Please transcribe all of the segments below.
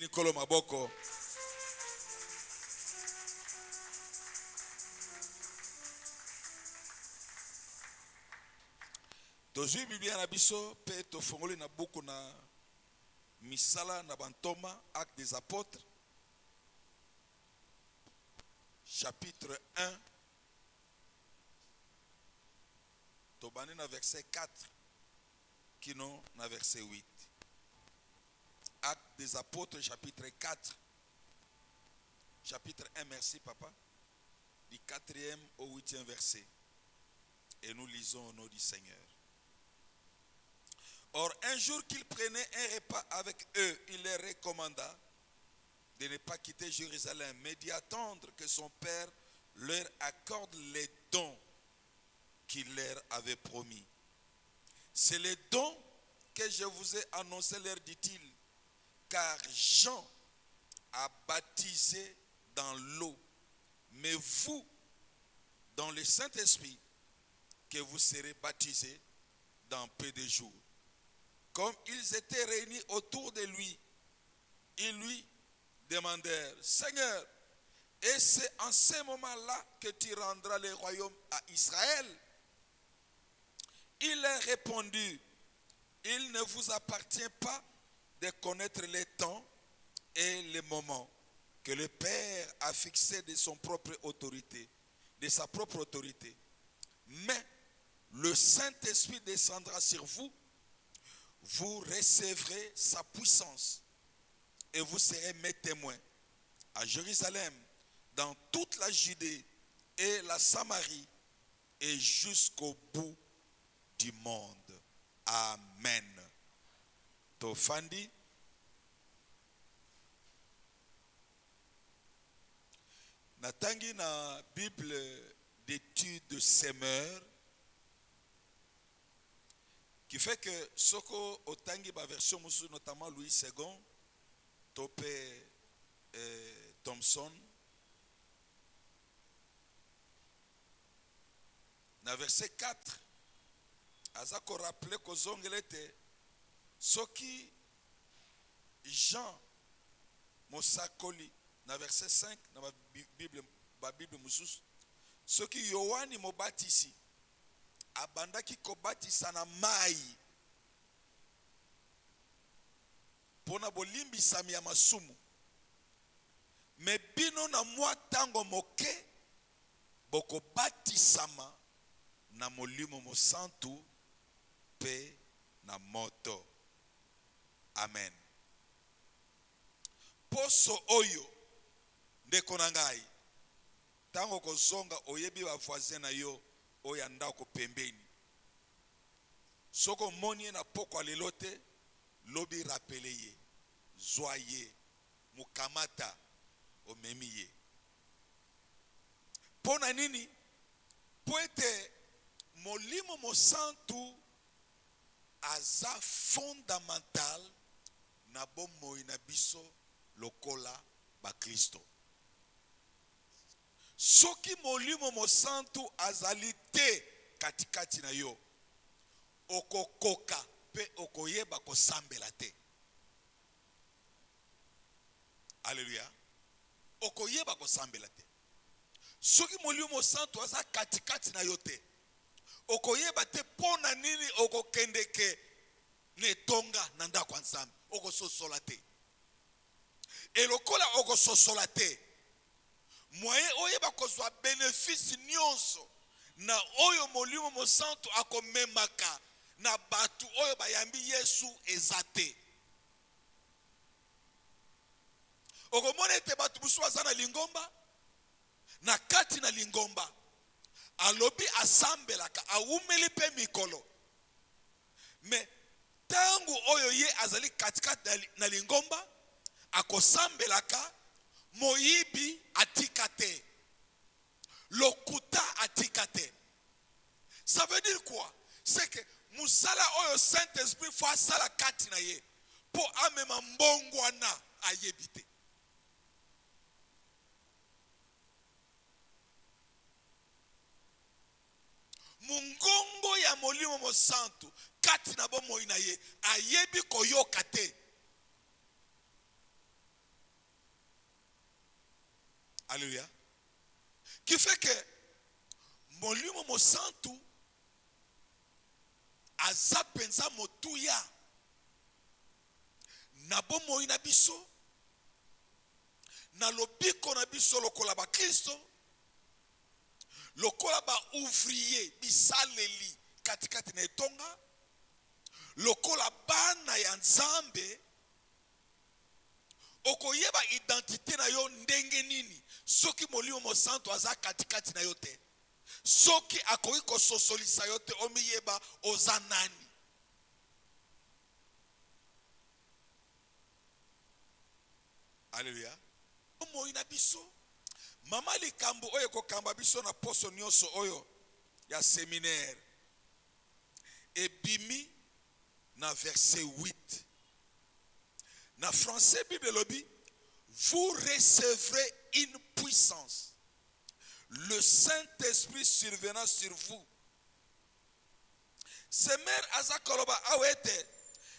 Nikolo Maboko. Tozui Biblia na biso pe tofongoli na buku na misala na bantoma, Actes des Apôtres, chapitre 1, tobani na verset 4, kino na verset 8. Actes des Apôtres, chapitre 4, chapitre 1, merci papa, du 4e au 8e verset. Et nous lisons au nom du Seigneur. Or, un jour qu'il prenait un repas avec eux, il leur recommanda de ne pas quitter Jérusalem, mais d'y attendre que son Père leur accorde les dons qu'il leur avait promis. C'est les dons que je vous ai annoncés, leur dit-il, car Jean a baptisé dans l'eau, mais vous, dans le Saint-Esprit, que vous serez baptisés dans peu de jours. Comme ils étaient réunis autour de lui, ils lui demandèrent, Seigneur, et c'est en ce moment-là que tu rendras le royaume à Israël? Il leur répondit, il ne vous appartient pas de connaître les temps et les moments que le Père a fixés de son propre autorité, de sa propre autorité. Mais le Saint-Esprit descendra sur vous, vous recevrez sa puissance et vous serez mes témoins à Jérusalem, dans toute la Judée et la Samarie et jusqu'au bout du monde. Amen. Tofandi. Natangi na Bible d'études de semeur qui fait que soko otangi ba version musu, notamment Louis II, Topé Thompson, na verset 4 azako rappelé ko zongelete soki Jean Mosakoli, na verset 5 na ba Bible mususu, soki Yohani Mobatisi abandaki kobatisa na mai pona bolimbisami ya masumu, me bino na mwa tango moke bokobatisama na molimo mosantu pe na moto. Amen. Poso oyo ndeko na ngai, tango kozonga oyebi ba voisin na yo oya ndako pembeni, soko moni na poko lelo te, lobi rappele ye, zwa ye, mukamata omemi ye. Pona nini? Po ete molimo mosantu aza fondamental na bomoi na biso lokola ba Kristo. Soki molimo mosantu azali te katikati na yo, okokoka pe okoyeba kosambela te. Alléluia. Okoyeba kosambela te. Soki molimo mosantu aza katikati na yo te, okoyeba te pona nini okokendeke ne tonga na ndako ya Nzambe, okososola te. Elokola okososola te, moyen oyeba kozwa bénéfice nyonso na oyo molimo mosantu akomemaka na batu oyo bayambi Yesu ezate. Okomona ete batu busu baza na lingomba, na kati na lingomba alobi asambelaka, awumeli pe mikolo, me tangu oyo ye azali katikati na lingomba akosambelaka, moyibi atikate, lokuta atikate. Ça veut dire quoi? C'est que musala oyo Saint-Esprit fa sala kati na ye po amema mbongwana ayebite. Mungongo ya molimo mosantu kati na bomoi na ye ayebi koyoka te. Alléluia. Qui fait que molimo mosantu aza penza motuya na bomoi na biso na lobiko na biso lokola ba Kristo lokola ba ouvrier bisaleli katikati na etonga lokola bana ya Nzambe okoyeba identité na yo ndenge nini soki molimo mosantu aza katikati na yo te soki akoki kososolisa yo te omiyeba oza nani. Alléluia. Moi na biso mama likambo oyo kokamba biso na poso nyonso oyo ya séminaire ebimi na verset 8 na français Bible lobby, vous recevrez une puissance, le Saint-Esprit survenant sur vous. Semer azakoloba awete,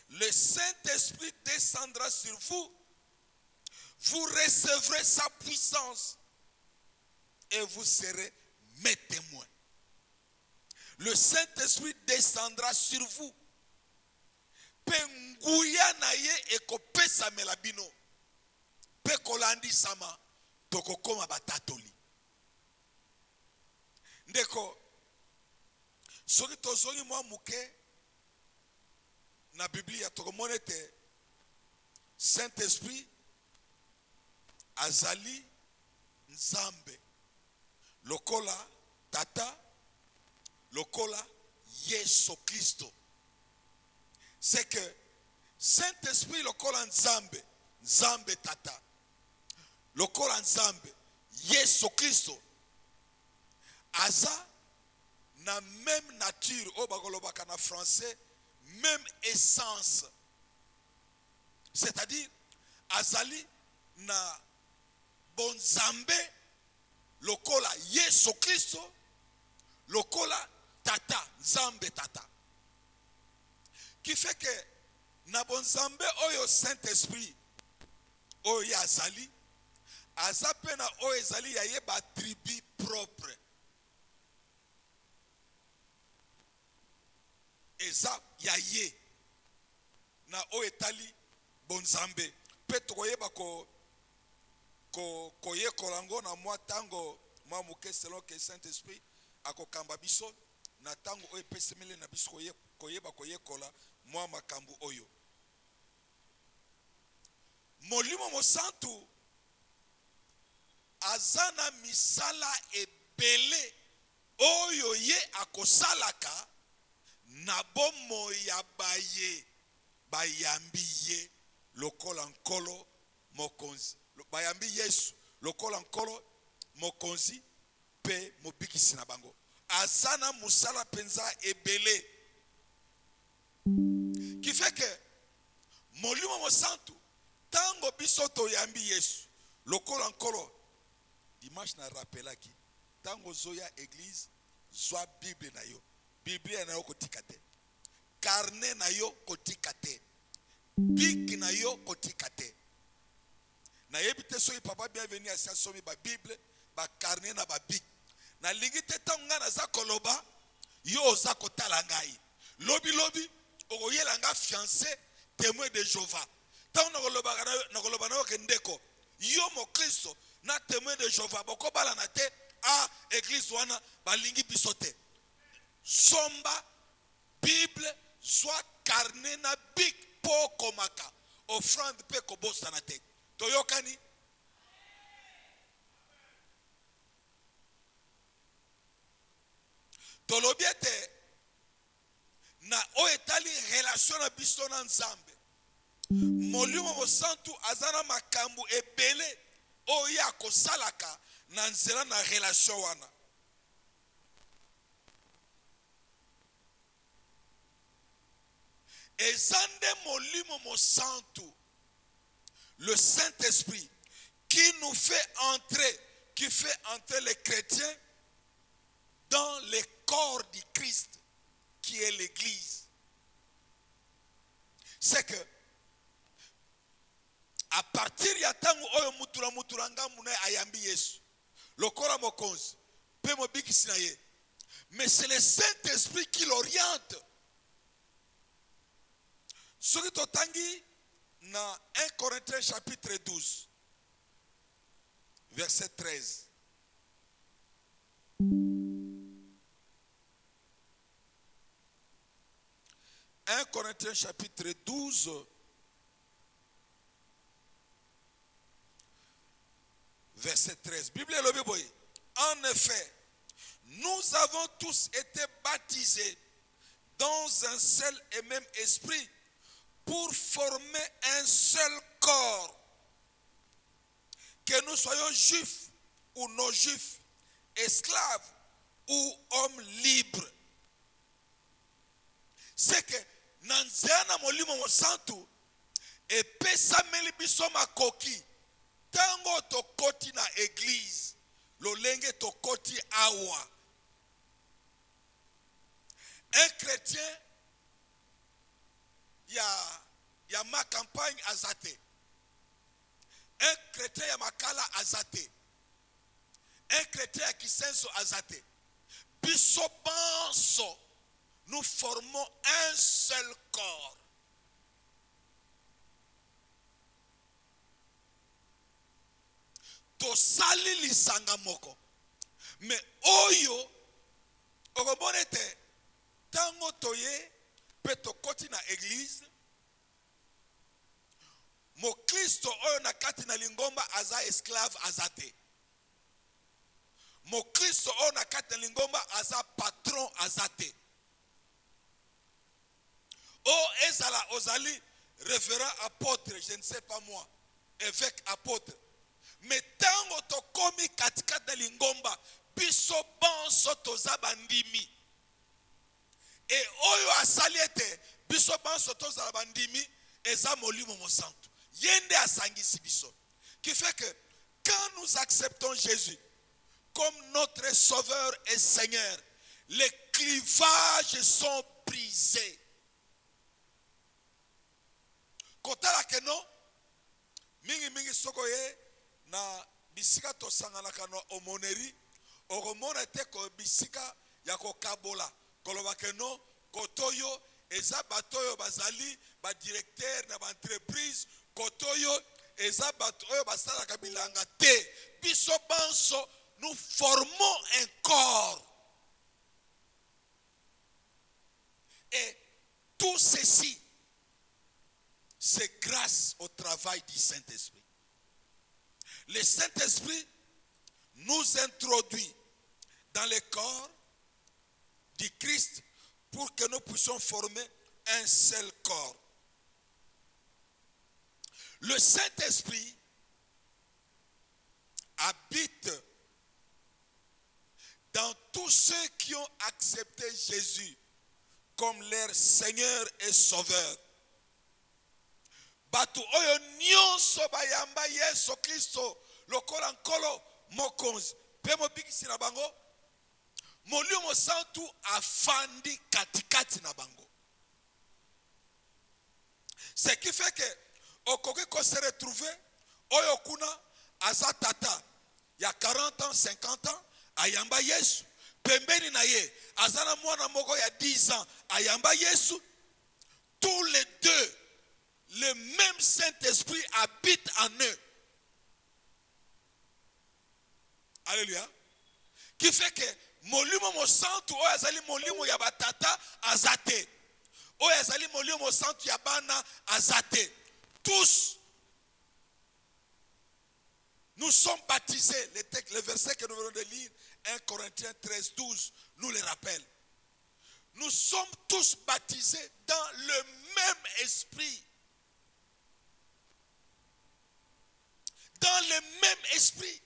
le Saint-Esprit descendra sur vous, vous recevrez sa puissance et vous serez mes témoins. Le Saint-Esprit descendra sur vous. Penguya na ye ekopesa melabino. Pe kolandi sama tokokoma batatoli. Ndeko soki tozongi mwa muke na Biblia tokomonete Saint-Esprit azali Nzambe lokola tata lokola Yesu Kristo. C'est que Saint-Esprit lokola Nzambe, Nzambe tata lokola Nzambe Yesu Kristo aza na même nature au bakolobaka na français, même essence, c'est-à-dire azali na bonzambe lokola Yesu Kristo lokola tata Nzambe tata, qui fait que na bonzambe oyo Saint-Esprit oyo azali azape na oyo ezali ya ye ba tribu propre eza ya ye na oyo etali bonzambe pe tokoyeba koyekola ngo na mwa tango mwa muke selon que Saint-Esprit akokamba biso na tango oyo epesemele na biso koyeba koyekola mwa makambo oyo. Molimo mosantu azana misala ebele oyo ye akosalaka na bomo ya baye bayambi ye lokola nkolo mokonzi, bayambi Yesu lokola nkolo mokonzi pe mobikisi na bango. Azana musala penza ebele qui fait que molimo mosantu tango biso toyambi Yesu lokola nkolo. Dimanche na rappelaki tango zoya église zwa Bible na yo, Biblia na yo kotika te, carnet na yo kotika te, bic na yo kotika te. Na yebite soki papa bienvenue asi asomi ba Bible ba carnet na ba bic na lingi te tango nga naza koloba yo oza kotala ngai lobi okoyela nga fiancé témoin de Jéhovah tango nakoloba na yo ke ndeko yo mo Kristo na témoin de Jéhovah boko bala na te a église wana balingi biso te. Somba Bible soit carnet na big po komaka offrande pe kobosa na te toyokani. Tolobiete na o etali relation na biso na Nzambe molimo mosantu azana makambo ebele oyo akosalaka na nzela na relation wana. Ezande molimo mosantu le Saint-Esprit qui nous fait entrer, qui fait entrer les chrétiens dans le corps du Christ qui est l'église. C'est que à partir ya tango oyo mutula ngambu na ayambi Yesu lokola mokonzi pe mobikisi na ye. Mais c'est le Saint-Esprit qui l'oriente. Soki totangi na 1 Corinthiens chapitre 12 verset 13. 1 Corinthiens chapitre 12 verset 13. Bible lobi boye. En effet, nous avons tous été baptisés dans un seul et même esprit pour former un seul corps. Que nous soyons juifs ou non juifs, esclaves ou hommes libres. C'est que nanzana molimo mosantu epesameli biso makoki tango tokoti na église lolenge tokoti awa. Un chrétien ya ma campagne azate. Un chrétien ya makala azate. Un chrétien ya kisenso azate. Biso banso, nous formons un seul corps. Tosali lisanga moko. Mais oyo okomonete tango toye pe tokoti na église mo Kristo oyo na kati na lingomba aza esclave azate. Mo Kristo oyo na kati na lingomba aza patron azate. O ezala ozali révérend apôtre, je ne sais pas moi, évêque apôtre. Mais tango tokomi katika na lingomba biso banso toza bandimi. Et oyo asali ete biso banso toza bandimi eza molimo mosantu. Yende asangisi biso. Qui fait que quand nous acceptons Jésus comme notre sauveur et Seigneur, les clivages sont brisés. Kotala keno mingi sokoye na bisika to sangana kano omoneri okomona te ko bisika ya kokabola koloba keno kotoyo eza batoyo bazali ba directeur na ba entreprise kotoyo eza batoyo basala kabilanga te biso banso nous formons un corps et tout ceci c'est grâce au travail du Saint-Esprit. Le Saint-Esprit nous introduit dans le corps du Christ pour que nous puissions former un seul corps. Le Saint-Esprit habite dans tous ceux qui ont accepté Jésus comme leur Seigneur et Sauveur. Batu oyo nyonso bayamba Yesu Kristo lokola nkolo mokonzi pe mobikisi na bango molimo santu afandi katikati na bango. Ce qui fait que okoki ko se retrouver oyo kuna aza tata ya 40 ans 50 ans ayamba Yesu pembeni na ye azana mwana moko ya 10 ans ayamba Yesu. Tous les deux le même Saint-Esprit habite en eux. Alléluia. Qui fait que molimo mo santu o azali molimo ya batata azate. O azali molimo mo santu ya bana azate. Tous nous sommes baptisés. Le verset que nous venons de lire, 1 Corinthiens 13, 12, nous le rappelle. Nous sommes tous baptisés dans le même esprit. Dans le même esprit.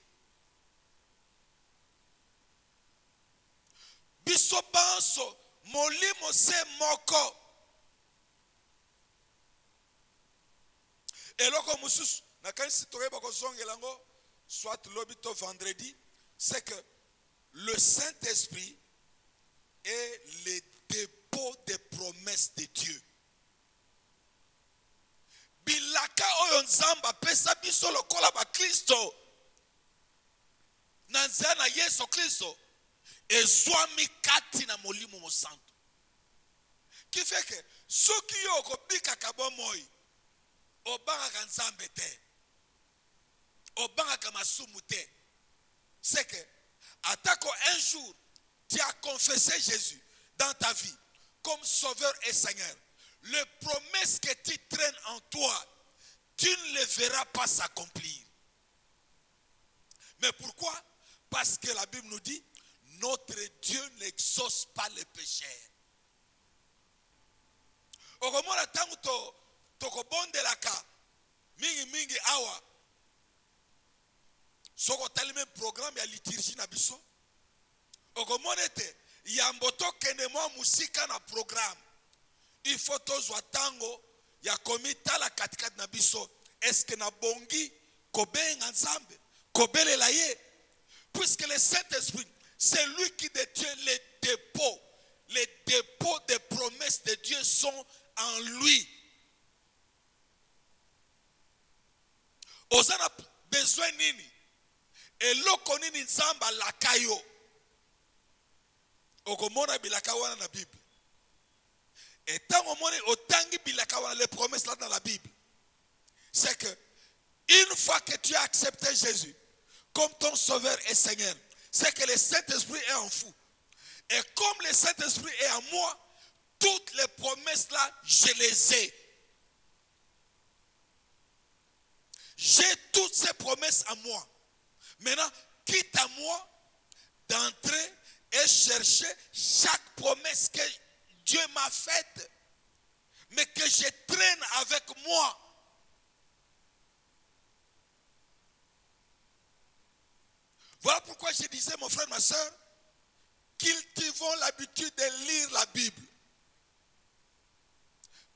Biso banso molimo se moko. Eloko mususu na kanisi toyeba ko zongelango soit lobito vendredi, c'est que le Saint-Esprit est le dépôt des promesses de Dieu. Bilaka oyo nzamba pesa biso lokola ba Kristo na nzela na Yesu Kristo ezwami kati na molimo mosantu. Qui fait que ceux qui ont kobika kabomoi obanga nzambe te, obanga masumu te, c'est que attaque un jour tu as confessé Jésus dans ta vie comme sauveur et Seigneur, les promesses que tu traînes en toi, tu ne les verras pas s'accomplir. Mais pourquoi? Parce que la Bible nous dit, notre Dieu n'exauce pas les pécheurs. Okomona tangu tokobondelaka mingi awa soko talime programme ya liturgie na biso okomona ete ya mboto kende mwa musika na programme il faut tozwa tango ya komitala katikati na biso eske na bongi kobenga nzambe kobelela ye, puisque le Saint-Esprit c'est lui qui détient les dépôts des promesses de Dieu sont en lui. Ozana besoin nini eloko nini nzamba lakayo okomona bilaka wana na Bible. Et tant au monde otangi bilaka wana les promesses là dans la Bible, c'est que une fois que tu as accepté Jésus comme ton sauveur et Seigneur, c'est que le Saint-Esprit est en vous. Et comme le Saint-Esprit est en moi, toutes les promesses là, je les ai. J'ai toutes ces promesses en moi. Maintenant, quitte à moi d'entrer et chercher chaque promesse que Dieu m'a faite, mais que je traîne avec moi. Voilà pourquoi je disais, mon frère, ma soeur, cultivons l'habitude de lire la Bible.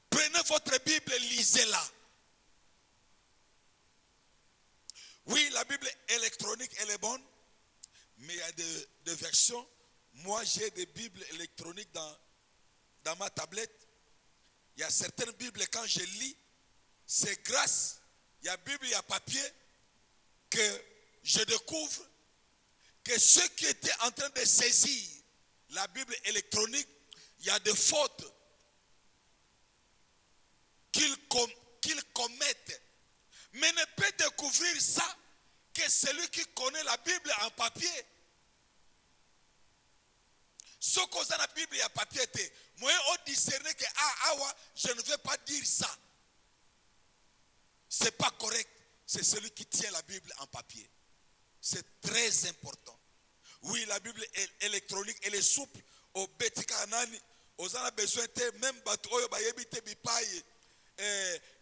Prenez votre Bible et lisez-la. Oui, la Bible électronique, elle est bonne, mais il y a des versions. Moi, j'ai des Bibles électroniques dans ma tablette. Il y a certaines Bibles, quand je lis, c'est grâce, il y a Bible, il y a papier, que je découvre que ceux qui étaient en train de saisir la Bible électronique, il y a des fautes qu'ils commettent. Mais ne peut découvrir ça que celui qui connaît la Bible en papier. Ce qu'on a la Bible en papier, moi on discerne que je ne vais pas dire ça. C'est pas correct. C'est celui qui tient la Bible en papier. C'est très important. Oui, la Bible électronique, elle est souple. Au Betikanani, aux en a besoin de même bateau, bayebite bipaye,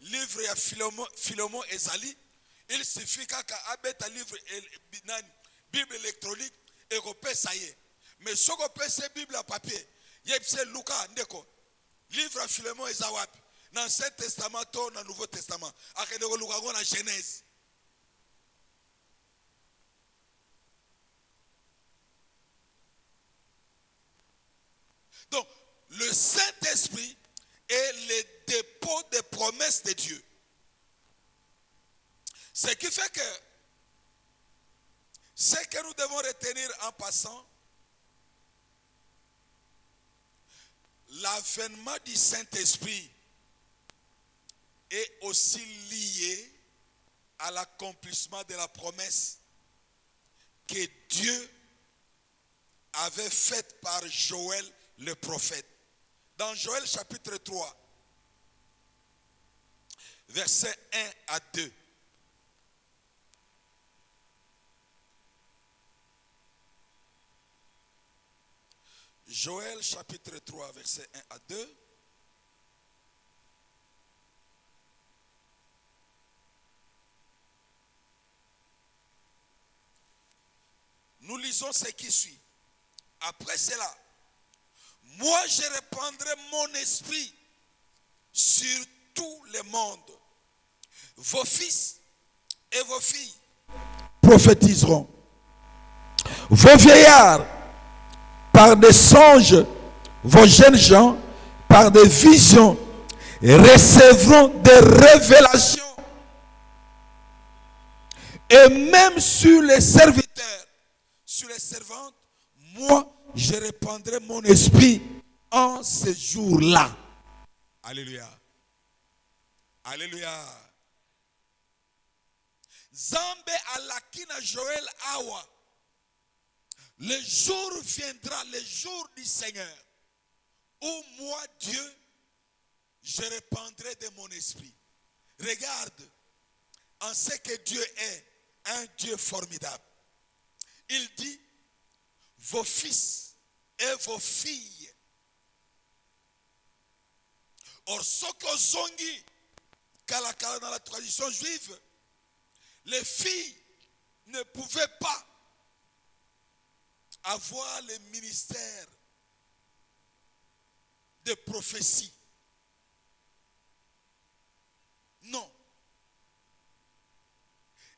livre ya Philemon et Zali. Il suffit qu'à un livre Bible électronique et qu'on ça y est. Mais ce qu'on peut c'est Bible à papier. Yepse Luca ndeko. Livre à Philemon et Zawap. Dans l'Ancien Testament, dans le Nouveau Testament. Après de Luca dans la Genèse. Donc, le Saint-Esprit est le dépôt des promesses de Dieu. Ce qui fait que ce que nous devons retenir en passant, l'avènement du Saint-Esprit est aussi lié à l'accomplissement de la promesse que Dieu avait faite par Joël le prophète. Dans Joël chapitre 3, versets 1 à 2. Joël chapitre 3, versets 1 à 2. Nous lisons ce qui suit. Après cela, moi je répandrai mon esprit sur tout le monde. Vos fils et vos filles prophétiseront. Vos vieillards par des songes, vos jeunes gens par des visions recevront des révélations. Et même sur les serviteurs, sur les servantes, moi, je répandrai mon esprit en ce jour-là. Alléluia. Alléluia. Zambe alakina Joël awa. Le jour viendra, le jour du Seigneur, où moi, Dieu, je répandrai de mon esprit. Regarde, en ce que Dieu est un Dieu formidable. Il dit, vos fils et vos filles. Or, ce que zongi, dans la tradition juive, les filles ne pouvaient pas avoir le ministère de prophétie. Non.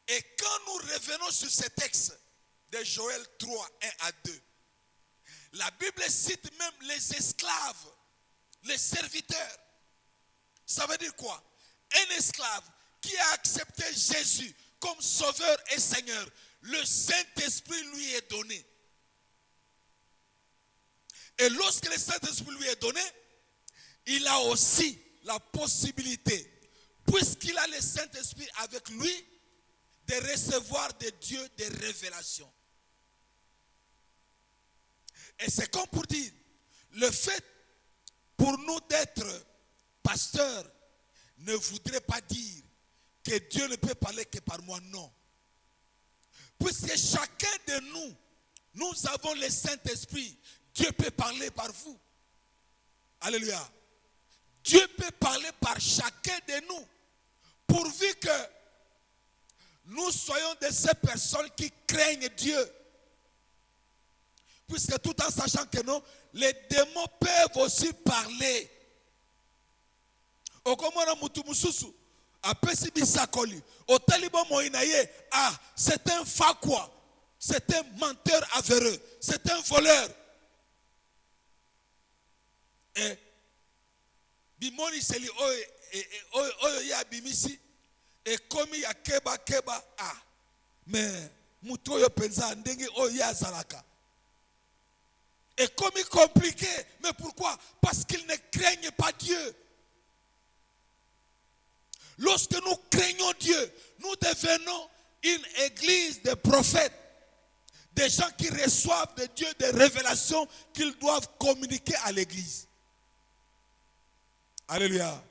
Et quand nous revenons sur ce texte de Joël 3, 1 à 2, la Bible cite même les esclaves, les serviteurs. Ça veut dire quoi? Un esclave qui a accepté Jésus comme sauveur et Seigneur, le Saint-Esprit lui est donné. Et lorsque le Saint-Esprit lui est donné, il a aussi la possibilité, puisqu'il a le Saint-Esprit avec lui, de recevoir de Dieu des révélations. Et c'est comme pour dire, le fait pour nous d'être pasteurs ne voudrait pas dire que Dieu ne peut parler que par moi, non. Puisque chacun de nous, nous avons le Saint-Esprit, Dieu peut parler par vous. Alléluia. Dieu peut parler par chacun de nous, pourvu que nous soyons de ces personnes qui craignent Dieu. Puisque tout en sachant que non, les démons peuvent aussi parler. C'est un fakwa, c'est un menteur avéreux, c'est un voleur. Et bimoni seli oyo ya bimisi et comme ya keba mais mutu oyo penza ndenge oyo ya zalaka. Et comme il est compliqué, mais pourquoi? Parce qu'ils ne craignent pas Dieu. Lorsque nous craignons Dieu, nous devenons une église de prophètes, des gens qui reçoivent de Dieu des révélations qu'ils doivent communiquer à l'église. Alléluia.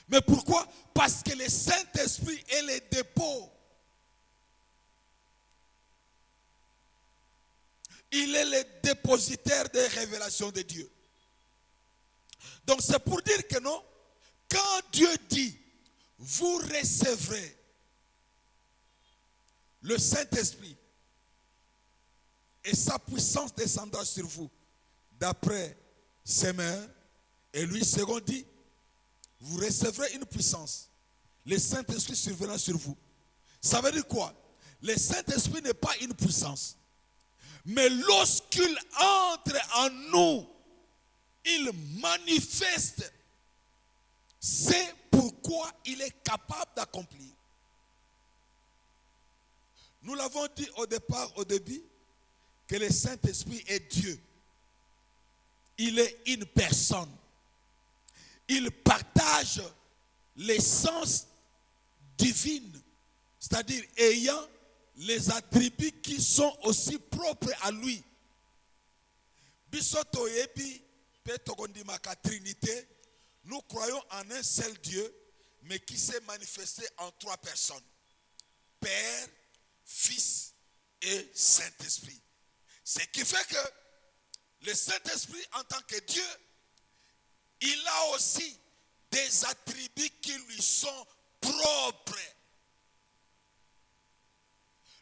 Mais pourquoi? Parce que le Saint-Esprit est le dépôt. Il est le dépositaire des révélations de Dieu. Donc c'est pour dire que non, quand Dieu dit, vous recevrez le Saint-Esprit et sa puissance descendra sur vous, d'après ses mains, et lui, second dit, vous recevrez une puissance. Le Saint-Esprit surviendra sur vous. Ça veut dire quoi? Le Saint-Esprit n'est pas une puissance. Mais lorsqu'il entre en nous, il manifeste c'est pourquoi il est capable d'accomplir. Nous l'avons dit au départ, au début, que le Saint-Esprit est Dieu. Il est une personne. Il partage l'essence divine, c'est-à-dire ayant les attributs qui sont aussi propres à lui. Bisoto yebi petokondimaka Trinité, nous croyons en un seul Dieu, mais qui s'est manifesté en trois personnes. Père, Fils et Saint-Esprit. Ce qui fait que le Saint-Esprit, en tant que Dieu, il a aussi des attributs qui lui sont propres.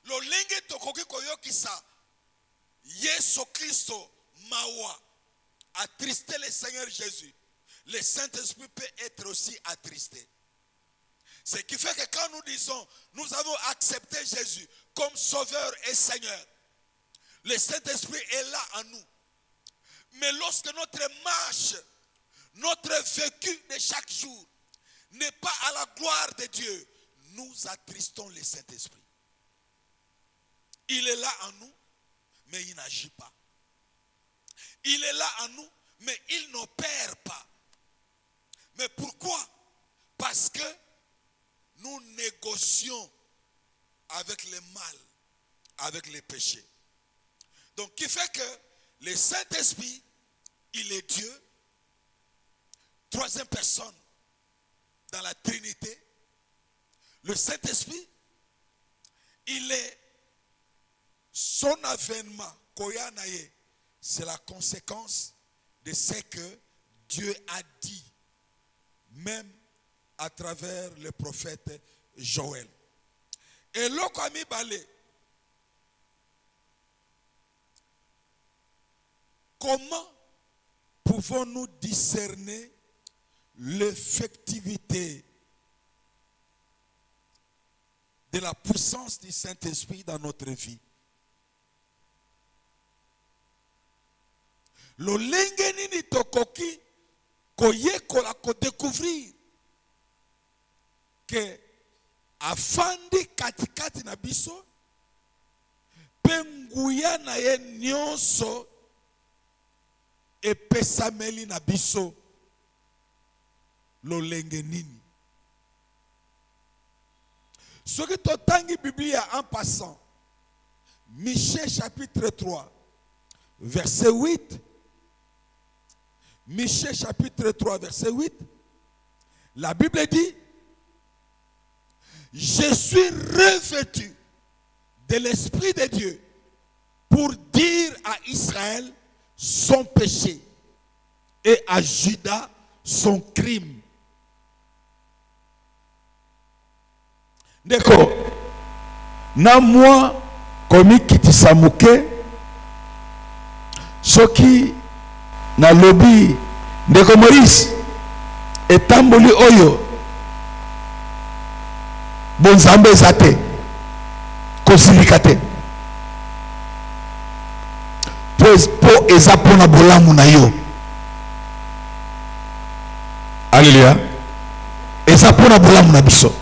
Lolenge tokoki koyokisa Yesu Christo mawa attristé le Seigneur Jésus. Le Saint-Esprit peut être aussi attristé. Ce qui fait que quand nous disons, nous avons accepté Jésus comme Sauveur et Seigneur, le Saint-Esprit est là en nous. Mais lorsque notre marche, notre vécu de chaque jour n'est pas à la gloire de Dieu, nous attristons le Saint-Esprit. Il est là en nous, mais il n'agit pas. Il est là en nous, mais il n'opère pas. Mais pourquoi? Parce que nous négocions avec le mal, avec les péchés. Donc, qui fait que le Saint-Esprit, il est Dieu, troisième personne dans la Trinité. Le Saint-Esprit, il est son avènement, Koyanaye, c'est la conséquence de ce que Dieu a dit, même à travers le prophète Joël. Et l'Okwami Balé, comment pouvons-nous discerner l'effectivité de la puissance du Saint-Esprit dans notre vie? Lo lenge nini tokoki koyekola ko découvrir que afandi katikati na biso penguya na ye nyonso epesameli na biso lo lenge nini? Soki totangi Biblia en passant, Michée chapitre 3 verset 8, Michée chapitre 3 verset 8, la Bible dit: je suis revêtu de l'Esprit de Dieu pour dire à Israël son péché et à Juda son crime. Ndeko, na moi komi kitisamuke soki na lobi ndeko Maurice etamboli oyo bonzambe zate kosilika te po eza pona bolamu na yo. Alléluia. Eza pona bolamu na biso.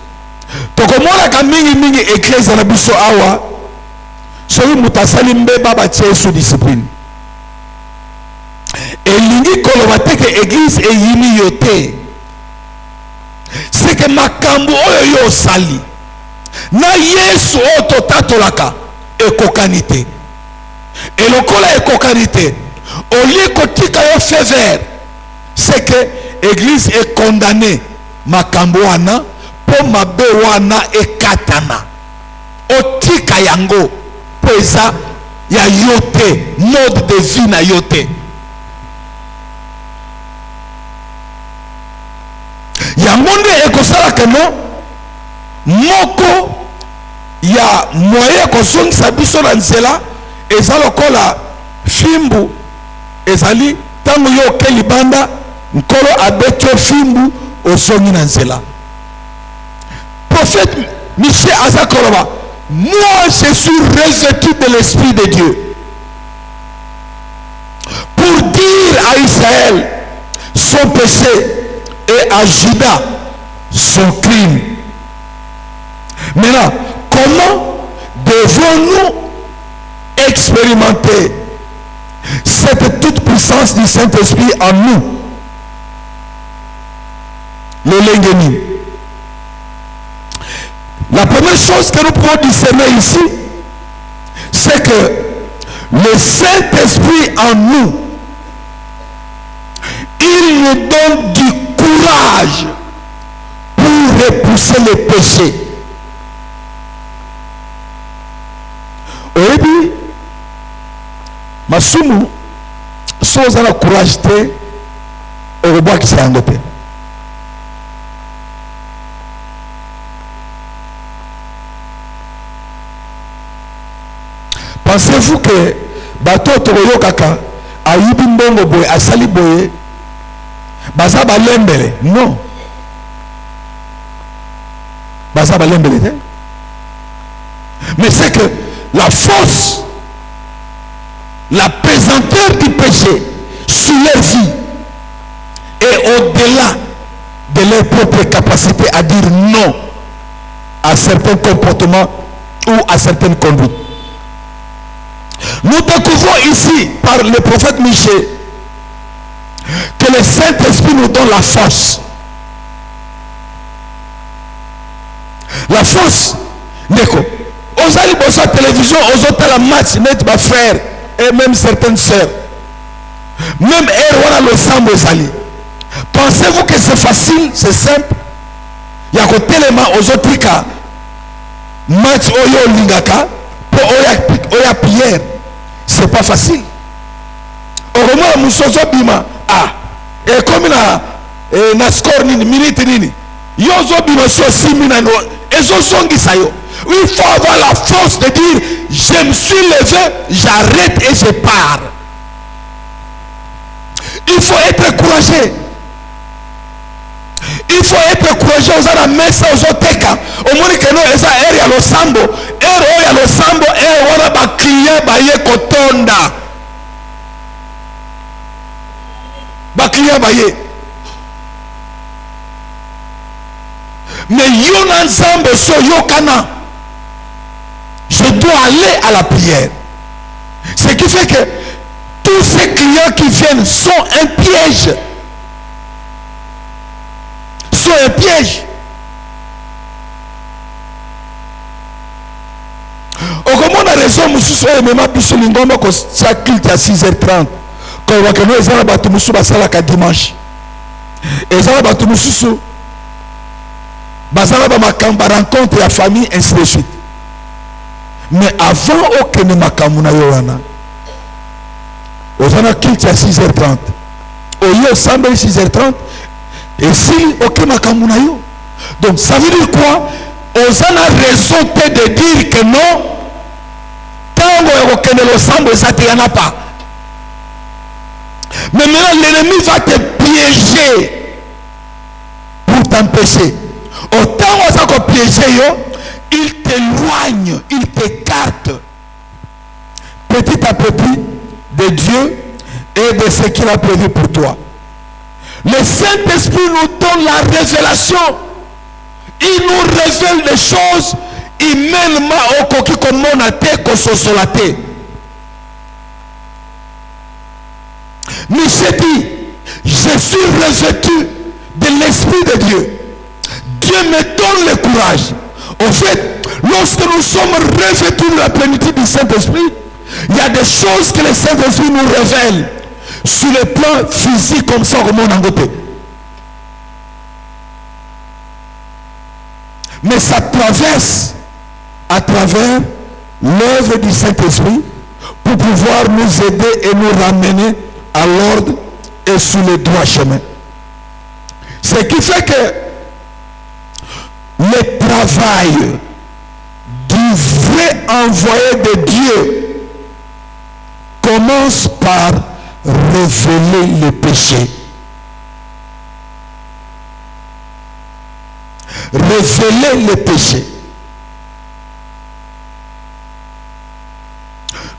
Tokomona ka mingi église na biso awa soki mutasali mbeba batie sous discipline. Elingi koloba te ke église eyini yo te. C'est que makambo oyo yo sali na Yesu oyo totatolaka ekokani te. Et lokola ekokani te, au lieu kotika yo fait vert, c'est que l'église est condamnée makambo wana po mabe wana ekatana otika yango po eza ya yote, mode de vie na yote. Yango nde ekosalaka no moko ya moyen kozongisa biso na nzela eza lokola fimbu ezali tango yo ke libanda nkolo abetyo fimbu osongi na nzela. Prophète Michée azakoloba: moi je suis revêtu de l'Esprit de Dieu pour dire à Israël son péché et à Juda son crime. Maintenant, comment devons-nous expérimenter cette toute puissance du Saint-Esprit en nous? Le lengeni. La première chose que nous pouvons discerner ici, c'est que le Saint-Esprit en nous, il nous donne du courage pour repousser les péchés. Oyebi masumu so ozala courage te okobwakisa yango te. Pensez-vous que bato tokoyokaka ayibi mbongo boye asali boye baza balembele? Non, baza balembele te. Mais c'est que la force, la pesanteur du péché sur leur vie est au-delà de leur propre capacité à dire non à certains comportements ou à certaines conduites. Nous découvrons ici, par le prophète Michée, que le Saint-Esprit nous donne la force. La force, Neko. Aux allez à la télévision, aux autres la match, net ma frère, et même certaines sœurs. Même Erwana le sambo sali. Pensez-vous que c'est facile, c'est simple? Il y a côté les mains aux autres cas. Match oyo lingaka, pour oya prière. C'est pas facile. Au moins, Moussozo Bima, et comme il a score nini, minute nini. Yozo Bima soit 6 minutes, et zo songi sayo. Il faut avoir la force de dire, je me suis levé, j'arrête et je pars. Il faut être courageux. Il faut être courageux aux la messe aux oteka. Au moins que nous eza area lo sambo, ero lo sambo wana ba client ba ye kotonda. Ba client ba ye. Mais yona nzambe so yokana. Je dois aller à la prière. Ce qui fait que tous ces clients qui viennent sont un piège. Sont un piège. Au comment on a raison, monsieur, même à Bissolingoma, que ça culte à 6h30. Quand on voit que nous, les gens battent monsieur Basalaka dimanche. Et les gens battent monsieur Basalaka Makamba rencontre la famille, ainsi de suite. Mais avant aucun makamuna yoana, aux gens culte à 6h30. Au lieu de 6h30. Et si aucun makamuna yo. Donc ça veut dire quoi? Aux gens a raison de dire que non. Tant qu'on ne le semble, ça ne y en a pas. Mais maintenant l'ennemi va te piéger pour t'empêcher. Autant on s'est piégé yo. Il t'éloigne, il t'écarte petit à petit de Dieu et de ce qu'il a prévu pour toi. Le Saint-Esprit nous donne la révélation. Il nous révèle des choses humainement au coquille comme on a été consolaté. Michée dit, je suis revêtu de l'Esprit de Dieu. Dieu me donne le courage. En fait, lorsque nous sommes revêtus de la plénitude du Saint-Esprit, il y a des choses que le Saint-Esprit nous révèle sur le plan physique comme ça au monde en côté. Mais ça traverse à travers l'œuvre du Saint-Esprit pour pouvoir nous aider et nous ramener à l'ordre et sur le droit chemin. Ce qui fait que le travail du vrai envoyé de Dieu commence par révéler le péché. Révéler le péché.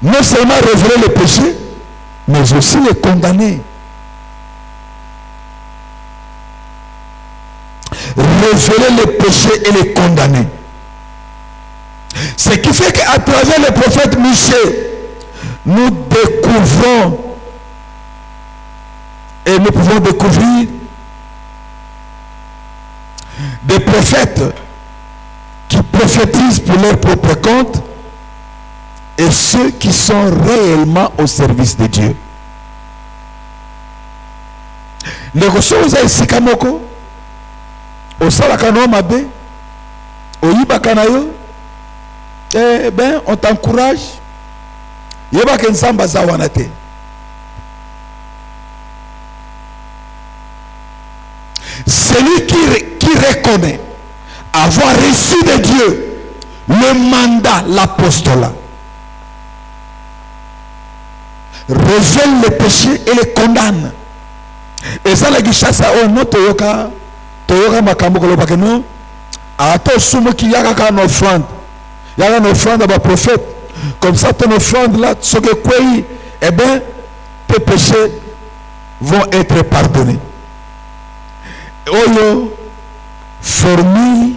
Non seulement révéler le péché, mais aussi le condamner. Révéler les péchés et les condamner. Ce qui fait qu'à travers le prophète Michée, nous découvrons et nous pouvons découvrir des prophètes qui prophétisent pour leur propre compte et ceux qui sont réellement au service de Dieu. Les choses à Sikamoko, au Salakano Mabe, au Yibakanayo, eh bien, on t'encourage. Yeba Nsamba Zawanate. Celui qui reconnaît avoir reçu de Dieu le mandat, l'apostolat, révèle le péché et le condamne. Et ça, la guichassa, oh non, Toyoka Makambo Kolobakeno, à toi, Soumo qui yaka une offrande. Il y a une offrande à ma prophète. Comme ça, ton offrande là, ce que quoi, eh bien, tes péchés vont être pardonnés. Oyo, formule,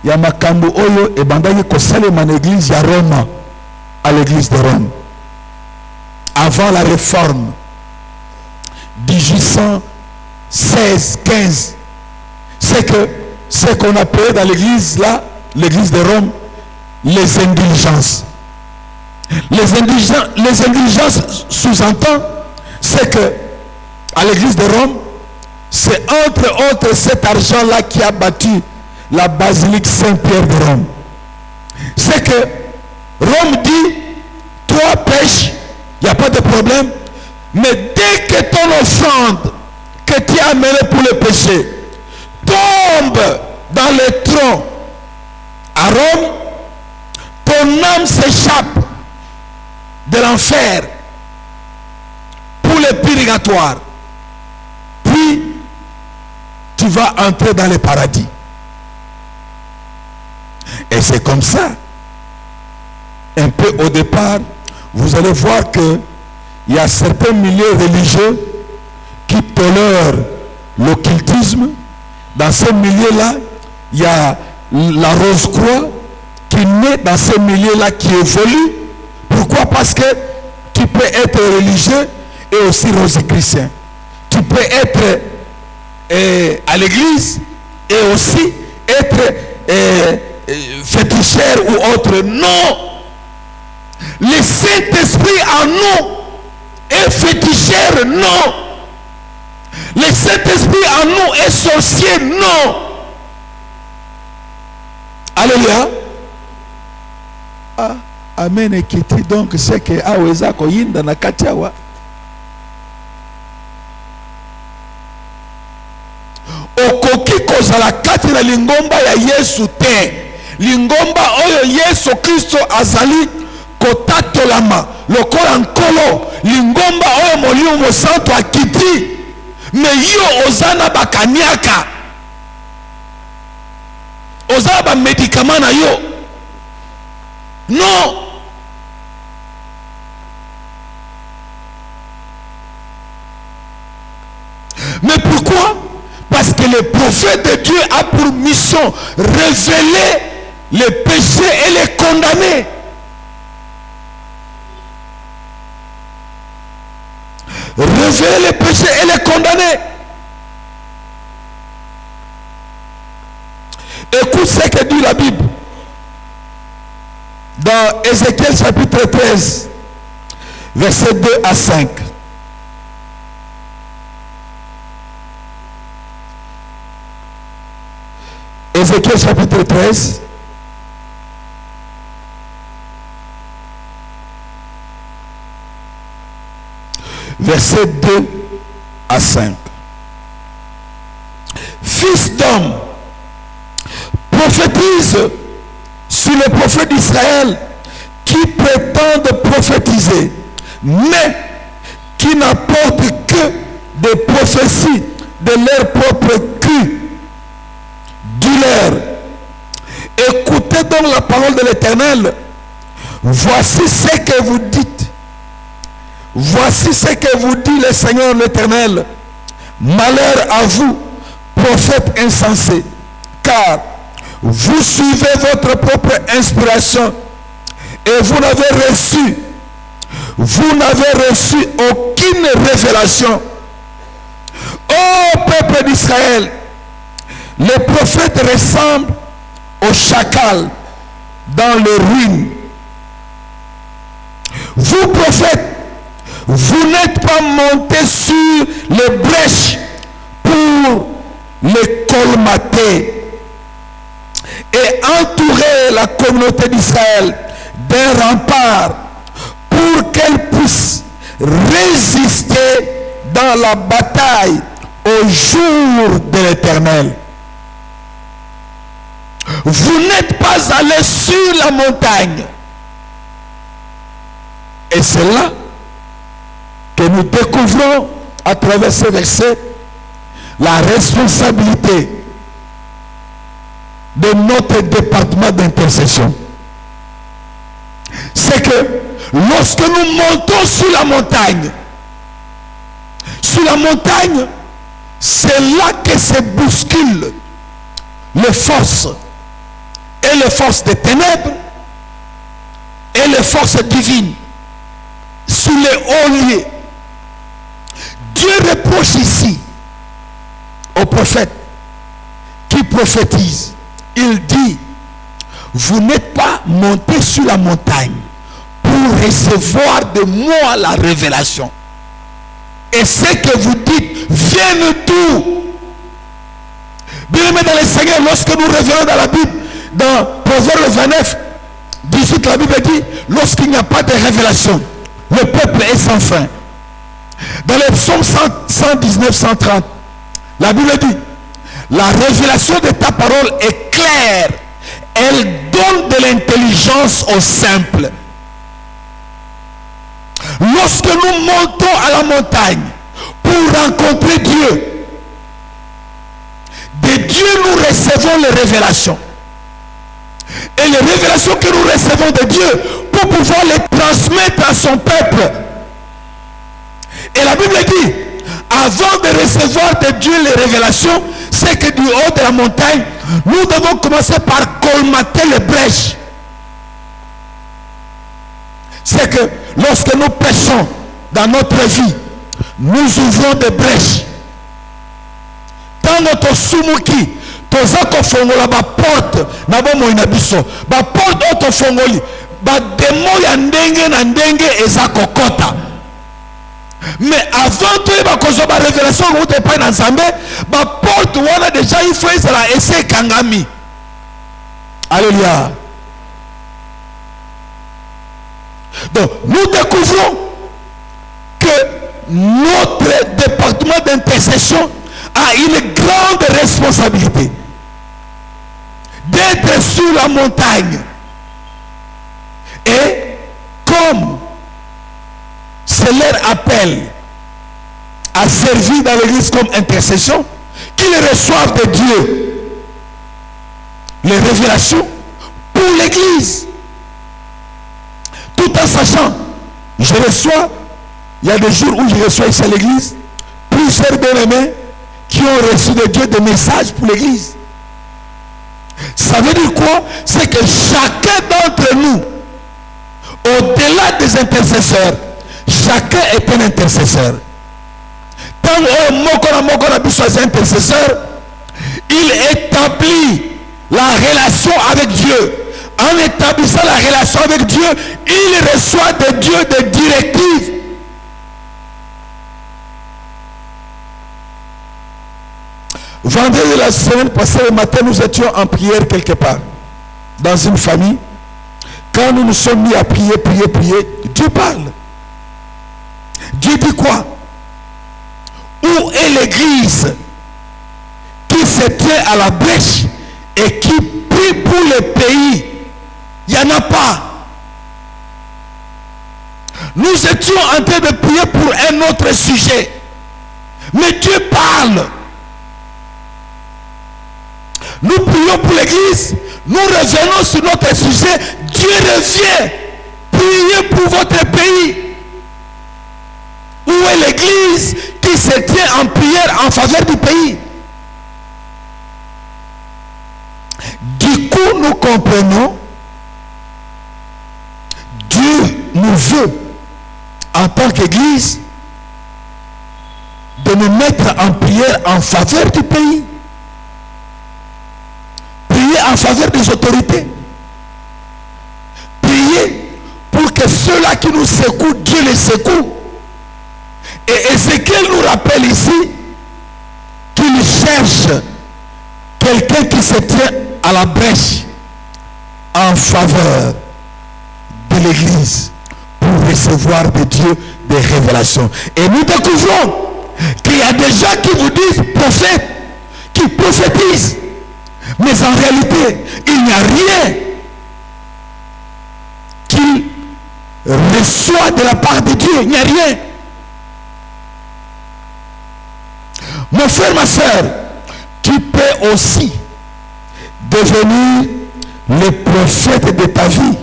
il y a Makambo Oyo, et Bandagi Kosalé, mon église, il y a Rome, à l'église de Rome. avant la réforme 1816-15, c'est que ce qu'on appelait dans l'église là, l'église de Rome, les indulgences. Les indulgences sous-entend, c'est que à l'église de Rome, c'est entre autres cet argent-là qui a bâti la basilique Saint-Pierre de Rome. C'est que Rome dit, toi pêches, il n'y a pas de problème, mais dès que ton offrande que tu as amenée pour le péché tombe dans le tronc à Rome, ton âme s'échappe de l'enfer pour le purgatoire. Puis, tu vas entrer dans le paradis. Et c'est comme ça. Un peu au départ, vous allez voir que il y a certains milieux religieux qui tolèrent l'occultisme. Dans ces milieux-là, il y a la Rose-Croix qui naît dans ces milieux-là, qui évolue. Pourquoi? Parce que tu peux être religieux et aussi rosicrucien. Tu peux être à l'église et aussi être féticheur ou autre. Non! Le Saint-Esprit en nous est féticheur, non. Le Saint-Esprit en nous est sorcier, non. Alléluia. Ah, amen. Et qui donc c'est que aweza koyinda na katiawa. Okoki kozala kati na lingomba ya Yesu te. Lingomba oyo Yesu Kristo azali kotatolama lokola nkolo, lingomba oyo Molimo Santo akiti, me yo ozana bakaniaka, ozana ba médicament na yo. Non. Mais pourquoi? Parce que le prophète de Dieu a pour mission révéler les péchés et les condamner. Révéler les péchés et les condamner. Écoute ce que dit la Bible. Dans Ézéchiel chapitre 13, versets 2 à 5. Ézéchiel chapitre 13. Versets 2 à 5. Fils d'homme, prophétise sur les prophètes d'Israël qui prétendent prophétiser, mais qui n'apportent que des prophéties de leur propre cul. Dis-leur, écoutez donc la parole de l'Éternel. Voici ce que vous dites. Voici ce que vous dit le Seigneur l'Éternel. Malheur à vous, prophètes insensés, car vous suivez votre propre inspiration et vous n'avez reçu aucune révélation. Ô peuple d'Israël, les prophètes ressemblent aux chacals dans les ruines. Vous prophètes, vous n'êtes pas montés sur les brèches pour les colmater et entourer la communauté d'Israël d'un rempart pour qu'elle puisse résister dans la bataille au jour de l'Éternel. Vous n'êtes pas allés sur la montagne. Et c'est là que nous découvrons à travers ces versets la responsabilité de notre département d'intercession. C'est que lorsque nous montons sur la montagne, c'est là que se bousculent les forces, et les forces des ténèbres et les forces divines. Sur sur les hauts lieux. Dieu reproche ici aux prophètes qui prophétisent. Il dit, vous n'êtes pas montés sur la montagne pour recevoir de moi la révélation. Et ce que vous dites vient d'où? Bien aimé dans le Seigneur, lorsque nous revenons dans la Bible, dans Proverbe 29, 18, la Bible dit, lorsqu'il n'y a pas de révélation, le peuple est sans fin. Dans les psaumes 119, 130, la Bible dit, la révélation de ta parole est claire. Elle donne de l'intelligence aux simples. Lorsque nous montons à la montagne pour rencontrer Dieu, de Dieu nous recevons les révélations. Et les révélations que nous recevons de Dieu pour pouvoir les transmettre à son peuple. Et la Bible dit, avant de recevoir de Dieu les révélations, c'est que du haut de la montagne, nous devons commencer par colmater les brèches. C'est que lorsque nous péchons dans notre vie, nous ouvrons des brèches. Dans notre sumuki, toza kofongola ba porte na bomo inabiso, ba porte auto fongoli, ba demo ya ndenge na ndenge eza kokota. Mais avant tout ba kozo ba révélation ou te pa na nzambe, ba porte wana déjà il faut ezala ese kangami. Alléluia. Donc nous découvrons que notre département d'intercession a une grande responsabilité d'être sur la montagne. Et comme c'est leur appel à servir dans l'église comme intercession, qu'ils reçoivent de Dieu les révélations pour l'église. Tout en sachant, je reçois, il y a des jours où je reçois ici à l'église, plusieurs bien-aimés qui ont reçu de Dieu des messages pour l'église. Ça veut dire quoi? C'est que chacun d'entre nous, au-delà des intercesseurs, chacun est un intercesseur. Tant que intercesseur, il établit la relation avec Dieu. En établissant la relation avec Dieu, il reçoit de Dieu des directives. Vendredi la semaine passée, le matin, nous étions en prière quelque part, dans une famille. Quand nous nous sommes mis à prier, Dieu parle. Dieu dit quoi? Où est l'église qui se tient à la brèche et qui prie pour le pays? Il n'y en a pas. Nous étions en train de prier pour un autre sujet. Mais Dieu parle. Nous prions pour l'église. Nous revenons sur notre sujet. Dieu revient. Priez pour votre pays. Où est l'église qui se tient en prière en faveur du pays? Du coup, nous comprenons. Dieu nous veut, en tant qu'église, de nous mettre en prière en faveur du pays. Prier en faveur des autorités. Prier pour que ceux-là qui nous secouent, Dieu les secoue. Et Ézéchiel nous rappelle ici qu'il cherche quelqu'un qui se tient à la brèche en faveur de l'église pour recevoir de Dieu des révélations. Et nous découvrons qu'il y a des gens qui vous disent prophètes, qui prophétisent, mais en réalité il n'y a rien qui reçoit de la part de Dieu. Il n'y a rien. Mon frère, ma soeur, tu peux aussi devenir le prophète de ta vie.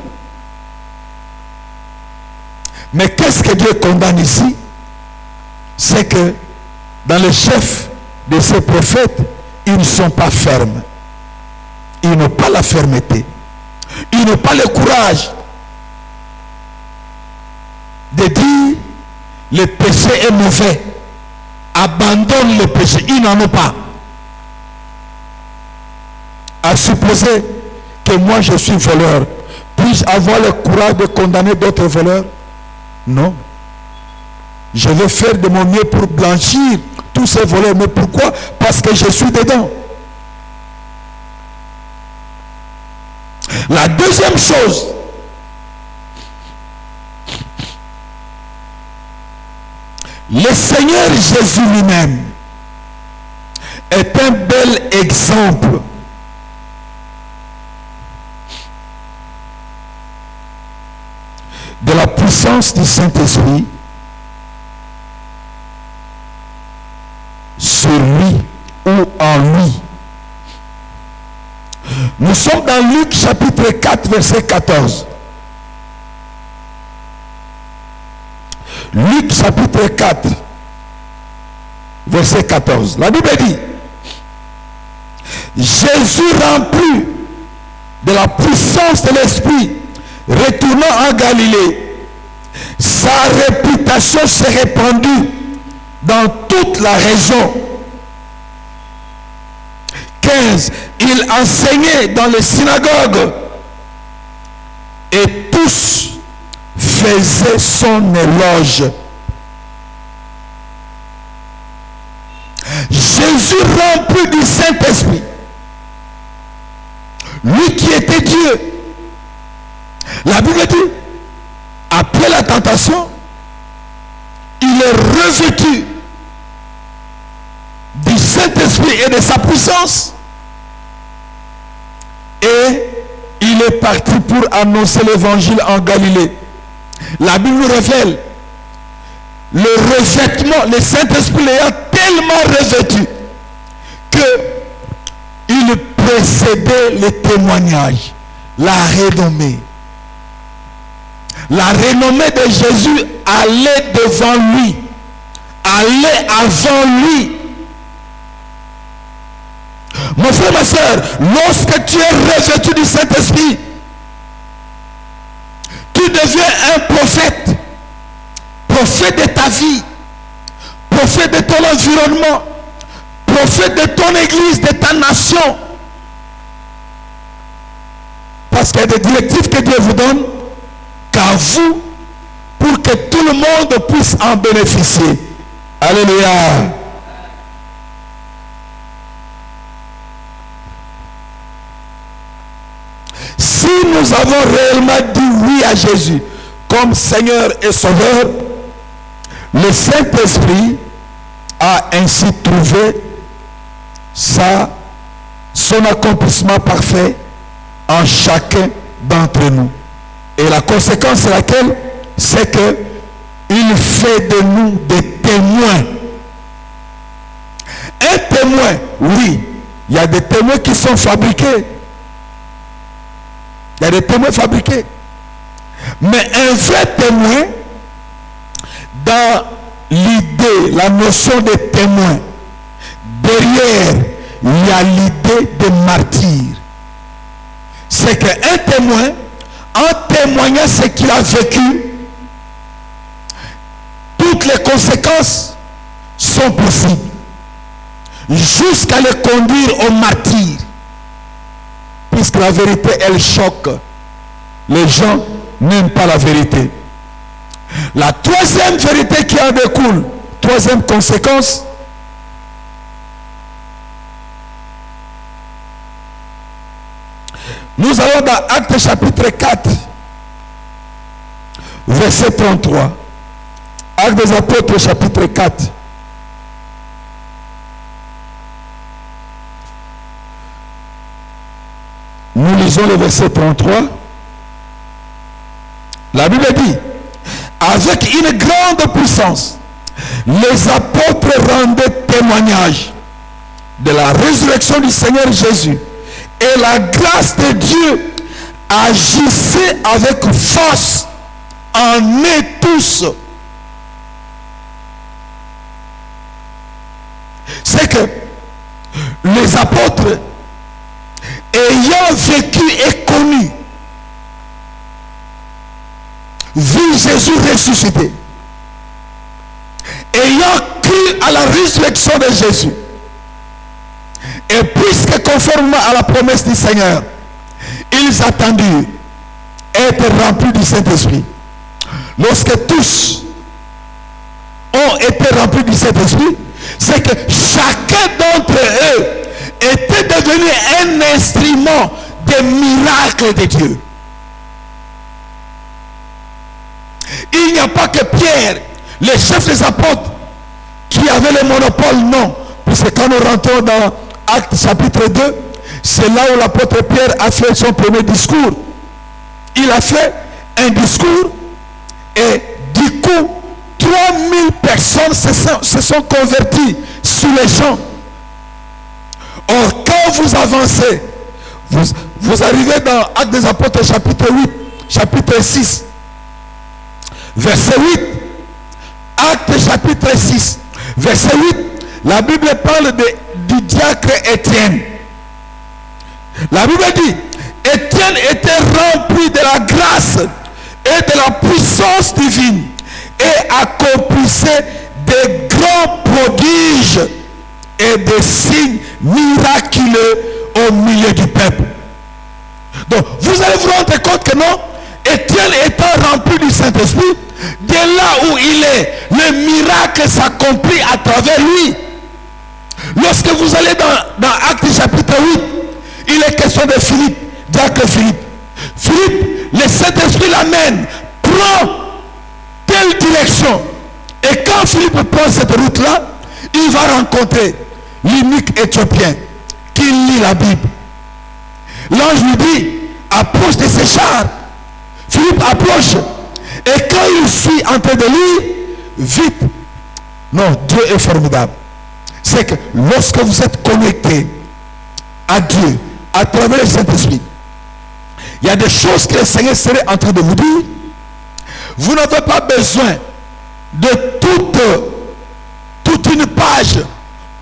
Mais qu'est-ce que Dieu condamne ici? C'est que dans le chef de ces prophètes, ils ne sont pas fermes. Ils n'ont pas la fermeté. Ils n'ont pas le courage de dire le péché est mauvais, abandonnent le péché, ils n'en ont pas. À supposer que moi je suis voleur, puis-je avoir le courage de condamner d'autres voleurs? Non. Je vais faire de mon mieux pour blanchir tous ces voleurs. Mais pourquoi? Parce que je suis dedans. La deuxième chose, le Seigneur Jésus lui-même est un bel exemple de la puissance du Saint-Esprit sur lui ou en lui. Nous sommes dans Luc chapitre 4 verset 14. Luc chapitre 4 verset 14. La Bible dit: Jésus rempli de la puissance de l'Esprit, retournant en Galilée, sa réputation s'est répandue dans toute la région. 15. Il enseignait dans les synagogues et tous faisaient son éloge. Jésus rempli du Saint-Esprit, lui qui était Dieu, la Bible dit, après la tentation, il est revêtu du Saint-Esprit et de sa puissance, et il est parti pour annoncer l'évangile en Galilée. La Bible nous révèle le revêtement, le Saint-Esprit l'ayant tellement revêtu que il précédait le témoignage, la renommée. La renommée de Jésus allait devant lui, allait avant lui. Mon frère, ma soeur, lorsque tu es revêtu du Saint-Esprit, tu deviens un prophète. Prophète de ta vie, prophète de ton environnement, prophète de ton église, de ta nation. Parce qu'il y a des directives que Dieu vous donne qu'à vous, pour que tout le monde puisse en bénéficier. Alléluia. Si nous avons réellement dit oui à Jésus comme Seigneur et Sauveur, le Saint-Esprit a ainsi trouvé son accomplissement parfait en chacun d'entre nous. Et la conséquence c'est laquelle? C'est que il fait de nous des témoins. Un témoin, oui, il y a des témoins qui sont fabriqués. Il y a des témoins fabriqués. Mais un vrai témoin, dans l'idée, la notion de témoin, derrière, il y a l'idée de martyr. C'est qu'un témoin, en témoignant ce qu'il a vécu, toutes les conséquences sont possibles, jusqu'à le conduire au martyr. Puisque la vérité, elle choque. Les gens n'aiment pas la vérité. La troisième vérité qui en découle, troisième conséquence, nous allons dans Actes chapitre 4, verset 33. Actes des Apôtres chapitre 4. Nous lisons le verset 33. La Bible dit: avec une grande puissance, les apôtres rendaient témoignage de la résurrection du Seigneur Jésus, et la grâce de Dieu agissait avec force en eux tous. C'est que les apôtres, ayant vécu et connu, vu Jésus ressuscité, ayant cru à la résurrection de Jésus, et puisque conformément à la promesse du Seigneur, ils attendirent être remplis du Saint-Esprit. Lorsque tous ont été remplis du Saint-Esprit, c'est que chacun d'entre eux était devenu un instrument des miracles de Dieu. Il n'y a pas que Pierre, le chef des apôtres, qui avait le monopole, non. Parce que quand nous rentrons dans Actes chapitre 2, c'est là où l'apôtre Pierre a fait son premier discours. Il a fait un discours et du coup, 3000 personnes se sont converties sous les champs. Or, quand vous avancez, vous arrivez dans Actes des apôtres chapitre 8, chapitre 6, verset 8, Actes chapitre 6, verset 8, la Bible parle du diacre Étienne. La Bible dit, Étienne était rempli de la grâce et de la puissance divine et accomplissait des grands prodiges et des signes miraculeux au milieu du peuple. Donc, vous allez vous rendre compte que non, Étienne étant rempli du Saint-Esprit, de là où il est, le miracle s'accomplit à travers lui. Lorsque vous allez dans Actes chapitre 8, il est question de Philippe, diacre Philippe. Philippe, le Saint-Esprit l'amène, prend telle direction. Et quand Philippe prend cette route-là, il va rencontrer l'eunuque éthiopien qui lit la Bible. L'ange lui dit, approche de ses chars. Philippe approche. Et quand il suit en train de lire, vite. Non, Dieu est formidable. C'est que lorsque vous êtes connecté à Dieu, à travers le Saint-Esprit, il y a des choses que le Seigneur serait en train de vous dire. Vous n'avez pas besoin de toute une page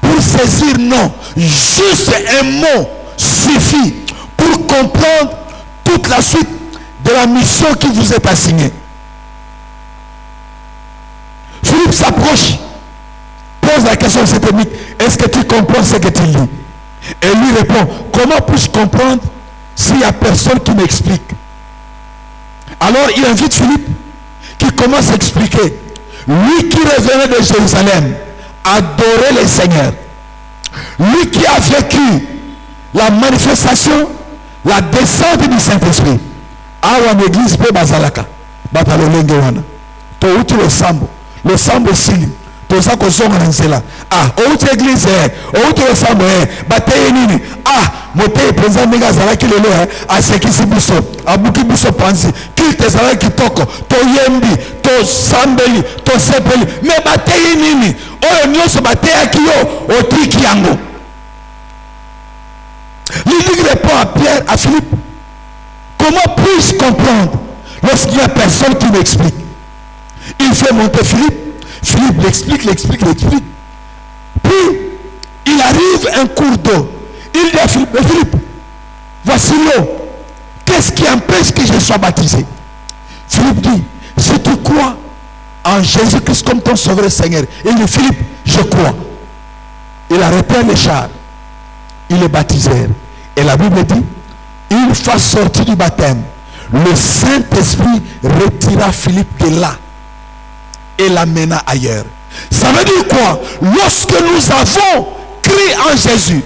pour saisir, non. Juste un mot suffit pour comprendre toute la suite de la mission qui vous est assignée. Philippe s'approche, pose la question à cet ami, est-ce que tu comprends ce que tu lis? Et lui répond, comment puis-je comprendre s'il n'y a personne qui m'explique? Alors il invite Philippe qui commence à expliquer. Lui qui revenait de Jérusalem, adorer le Seigneur. Lui qui a vécu la manifestation, la descente du Saint-Esprit. Awa l'église pe bazalaka. Batalolenge wana. To uti le sambo sili. Toza kozonga na nzela. Ah, outi église outi le sambo bateye nini? Ah, mote président ndenge azalaki lelo asekisi biso, abuki biso panzi. Kilte ezalaki kitoko, toyembi, tosambeli, tosepeli. Mais bateye nini? Oyo nyonso bateyaki yo otiki yango. L'Église répond à Pierre, à Philippe. Comment puis-je comprendre lorsqu'il n'y a personne qui m'explique? Il fait monter Philippe. Philippe l'explique. Puis, il arrive un cours d'eau. Il dit à Philippe, Philippe, voici l'eau. Qu'est-ce qui empêche que je sois baptisé? Philippe dit, si tu crois en Jésus-Christ comme ton sauveur Seigneur. Il dit, Philippe, je crois. Il arrêtait les chars. Il est baptisé. Et la Bible dit, une fois sorti du baptême, le Saint-Esprit retira Philippe de là et l'amena ailleurs. Ça veut dire quoi? Lorsque nous avons cru en Jésus,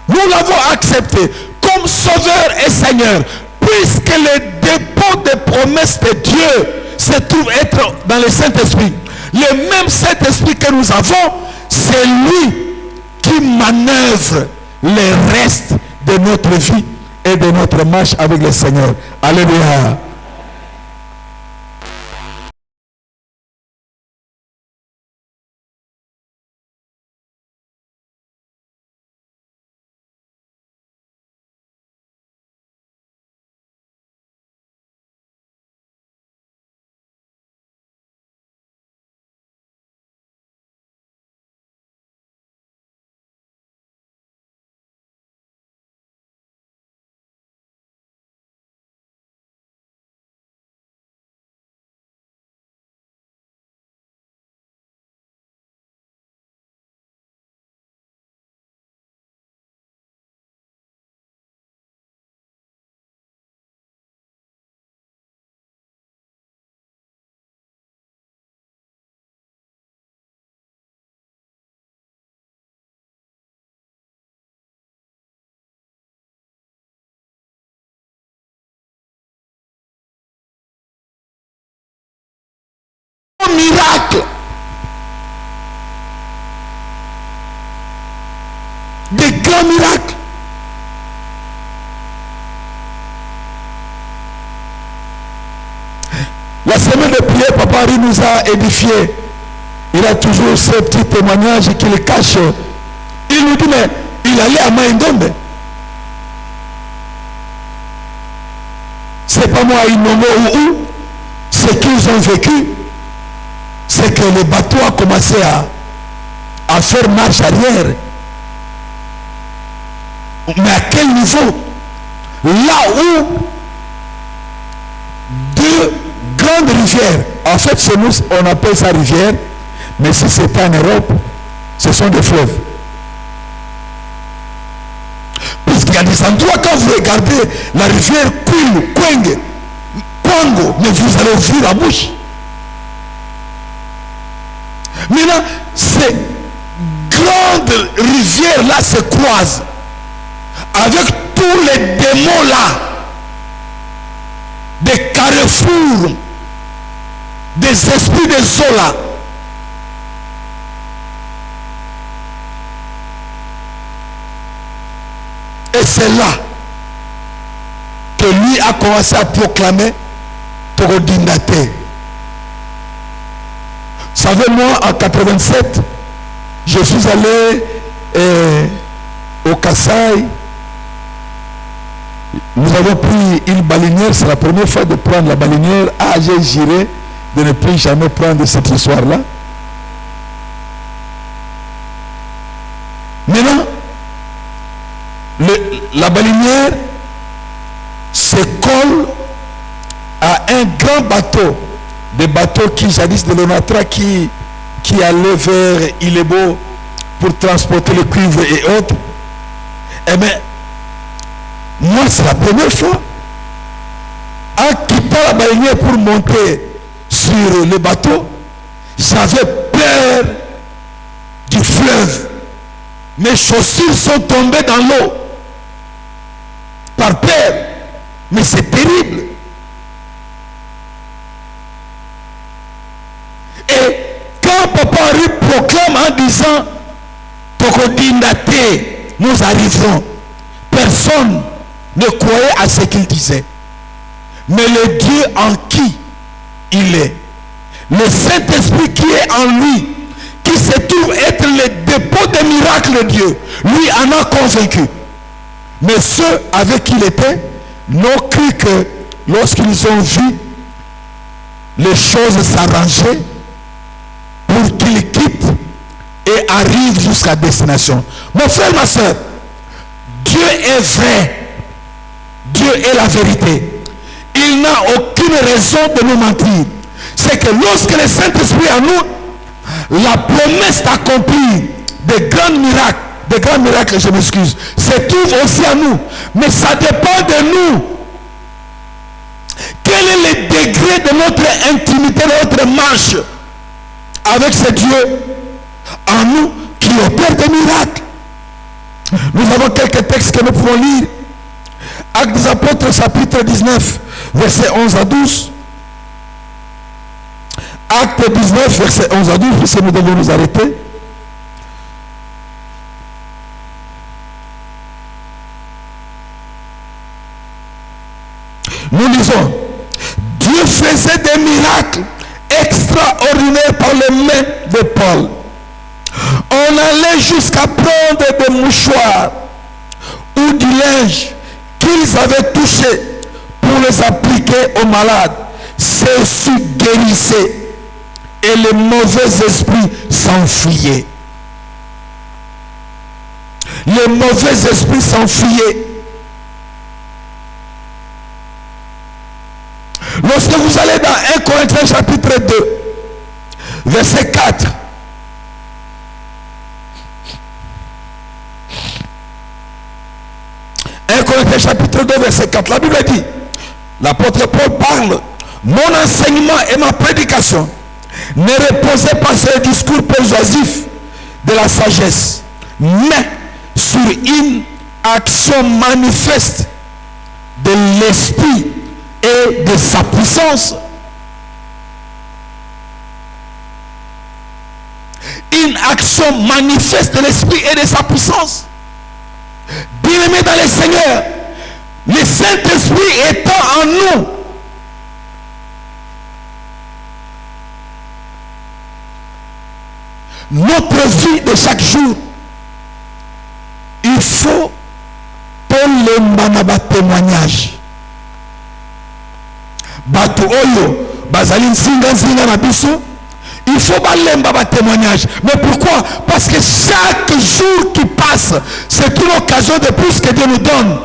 nous l'avons accepté comme sauveur et Seigneur, puisque le dépôt des promesses de Dieu se trouve être dans le Saint-Esprit. Le même Saint-Esprit que nous avons, c'est lui qui manœuvre le reste de notre vie et de notre marche avec le Seigneur. Alléluia. grands miracles. Des grands miracles. La semaine de prière, Papa Henri nous a édifiés. Il a toujours ce petit témoignage qu'il cache. Il nous dit, mais il allait à Maïndombe. C'est pas moi, il nomme où. Ce qu'ils ont vécu, c'est que le bateau a commencé à faire marche arrière. Mais à quel niveau? Là où deux grandes rivières, en fait chez nous on appelle ça rivière, mais si c'est en Europe, ce sont des fleuves. Puisqu'il y a des endroits, quand vous regardez la rivière Kwango, mais vous allez ouvrir la bouche. Maintenant, ces grandes rivières-là se croisent avec tous les démons-là, des carrefours, des esprits de Zola. Et c'est là que lui a commencé à proclamer Togodindate. Vous savez, moi, en 87, je suis allé au Kasaï. Nous avons pris une baleinière. C'est la première fois de prendre la baleinière. Ah, j'ai juré de ne plus jamais prendre cette histoire-là. Maintenant, la baleinière se colle à un grand bateau, des bateaux qui jadis de l'Onatra qui allaient vers Ilebo pour transporter le cuivre et autres. Eh bien, moi c'est la première fois, en quittant la baleinière pour monter sur le bateau, j'avais peur du fleuve. Mes chaussures sont tombées dans l'eau par peur, mais c'est terrible. Et quand Papa Henri proclame en disant Tokodindate, nous arriverons, personne ne croyait à ce qu'il disait. Mais le Dieu en qui il est, le Saint-Esprit qui est en lui, qui se trouve être le dépôt des miracles de Dieu, lui en a convaincu. Mais ceux avec qui il était n'ont cru que lorsqu'ils ont vu les choses s'arranger pour qu'ils quittent et arrivent jusqu'à destination. Mon frère, ma soeur, Dieu est vrai. Dieu est la vérité. Il n'a aucune raison de nous mentir. C'est que lorsque le Saint-Esprit est en nous, la promesse d'accomplir des grands miracles, je m'excuse, se trouve aussi à nous. Mais ça dépend de nous. Quel est le degré de notre intimité, de notre marche avec ce Dieu en nous qui opère des miracles? Nous avons quelques textes que nous pouvons lire. Actes des Apôtres, chapitre 19, versets 11 à 12. Acte 19, verset 11 à 12, puisque nous devons nous arrêter. Nous lisons, Dieu faisait des miracles extraordinaires par les mains de Paul. On allait jusqu'à prendre des mouchoirs ou du linge qu'ils avaient touché pour les appliquer aux malades. Ceux-ci guérissaient et les mauvais esprits s'enfuyaient. Les mauvais esprits s'enfuyaient. Lorsque vous allez dans 1 Corinthiens chapitre 2, verset 4, Corinthiens chapitre 2, verset 4, la Bible dit, l'apôtre Paul parle, mon enseignement et ma prédication ne reposaient pas sur le discours persuasif de la sagesse, mais sur une action manifeste de l'esprit et de sa puissance. une action manifeste de l'Esprit et de sa puissance. Bien-aimés dans le Seigneur, le Saint-Esprit étant en nous, notre vie de chaque jour, il faut tolemba témoignage. Bato oyo bazali nzinga na biso, il faut balemba témoignage. Mais pourquoi? Parce que chaque jour qui passe, c'est une occasion de plus que Dieu nous donne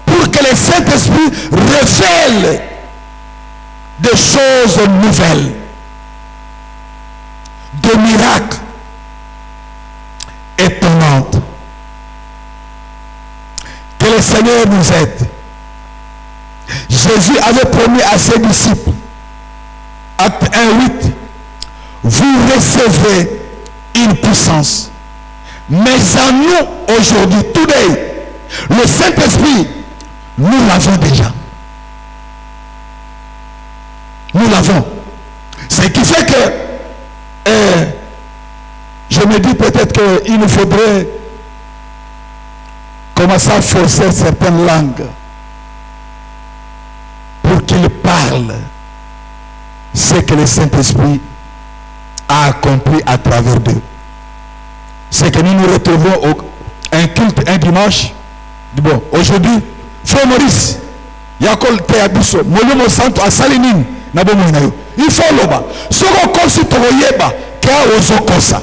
pour que le Saint-Esprit révèle des choses nouvelles, des miracles étonnantes. Que le Seigneur nous aide. Jésus avait promis à ses disciples, acte 1:8, vous recevez une puissance. Mais en nous, aujourd'hui, today, le Saint-Esprit, nous l'avons déjà. Nous l'avons. Ce qui fait que je me dis peut-être qu'il nous faudrait commencer à forcer certaines langues pour qu'ils parlent ce que le Saint-Esprit a accompli à travers d'eux. C'est que nous nous retrouvons un culte un dimanche. Bon, aujourd'hui, Frère Maurice, Yakol Teabiso, Molomo Santo, Asalinine, Nabomoinayo. Il faut l'oba. Ce qu'on conçut au Yeba, qui a osé ça.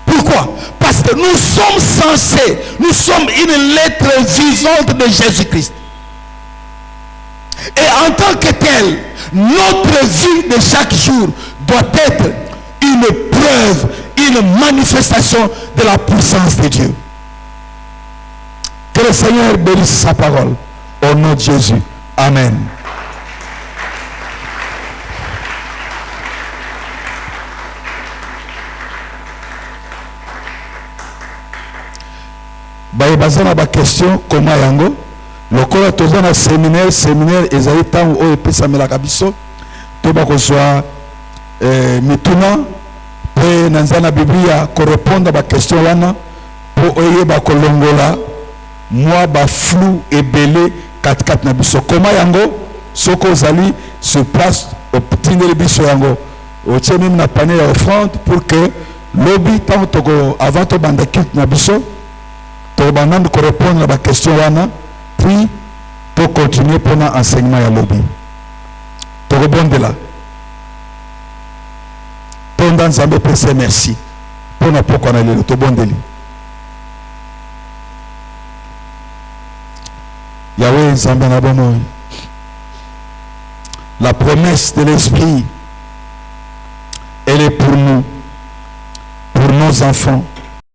Pourquoi? Parce que nous sommes censés, nous sommes une lettre vivante de Jésus-Christ. Et en tant que tel, notre vie de chaque jour doit être une preuve, une manifestation de la puissance de Dieu. Que le Seigneur bénisse sa parole. Au nom de Jésus. Amen. Bazana ba question comment yango lokola toza na séminaire ezali tango oyo epesamelaka biso toba kozwa mituna pe na nzela na Biblia korépondre ba question wana po oyeba kolongola mwa ba flou ebele katikati na biso comment yango soko ozali sur place obtindeli biso yango otie même na panier ya offrande pour que lobi tango toko avant to banda culte na biso Tobandam de répondre à la question puis pour continuer pendant l'enseignement à lobby. Tu répondre là. Pendant Zambé PC merci. Pour ne pas qu'on ait le tobondeli. Yahweh Zambé Nabomoy. La promesse de l'Esprit, elle est pour nous, pour nos enfants.